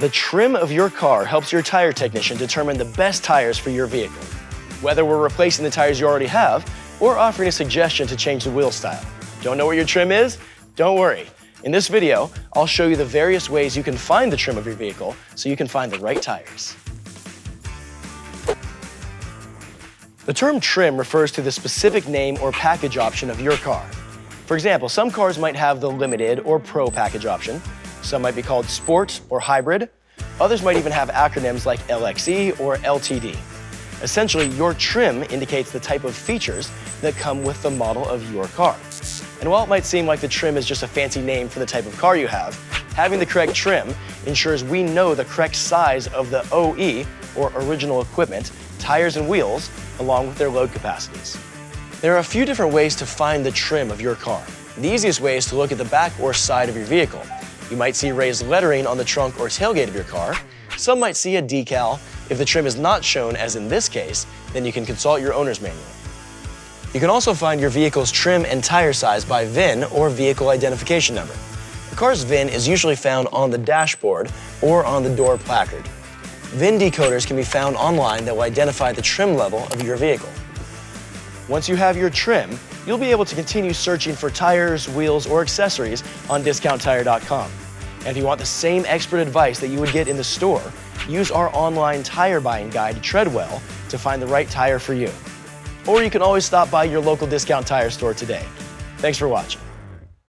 The trim of your car helps your tire technician determine the best tires for your vehicle, whether we're replacing the tires you already have or offering a suggestion to change the wheel style. Don't know what your trim is? Don't worry. In this video, I'll show you the various ways you can find the trim of your vehicle so you can find the right tires. The term trim refers to the specific name or package option of your car. For example, some cars might have the Limited or Pro package option. Some might be called Sport or Hybrid. Others might even have acronyms like LXE or LTD. Essentially, your trim indicates the type of features that come with the model of your car. And while it might seem like the trim is just a fancy name for the type of car you have, having the correct trim ensures we know the correct size of the OE, or original equipment, tires and wheels, along with their load capacities. There are a few different ways to find the trim of your car. The easiest way is to look at the back or side of your vehicle. You might see raised lettering on the trunk or tailgate of your car. Some might see a decal. If the trim is not shown, as in this case, then you can consult your owner's manual. You can also find your vehicle's trim and tire size by VIN, or vehicle identification number. The car's VIN is usually found on the dashboard or on the door placard. VIN decoders can be found online that will identify the trim level of your vehicle. Once you have your trim, you'll be able to continue searching for tires, wheels, or accessories on DiscountTire.com. And if you want the same expert advice that you would get in the store, use our online tire buying guide, Treadwell, to find the right tire for you. Or you can always stop by your local Discount Tire store today. Thanks for watching.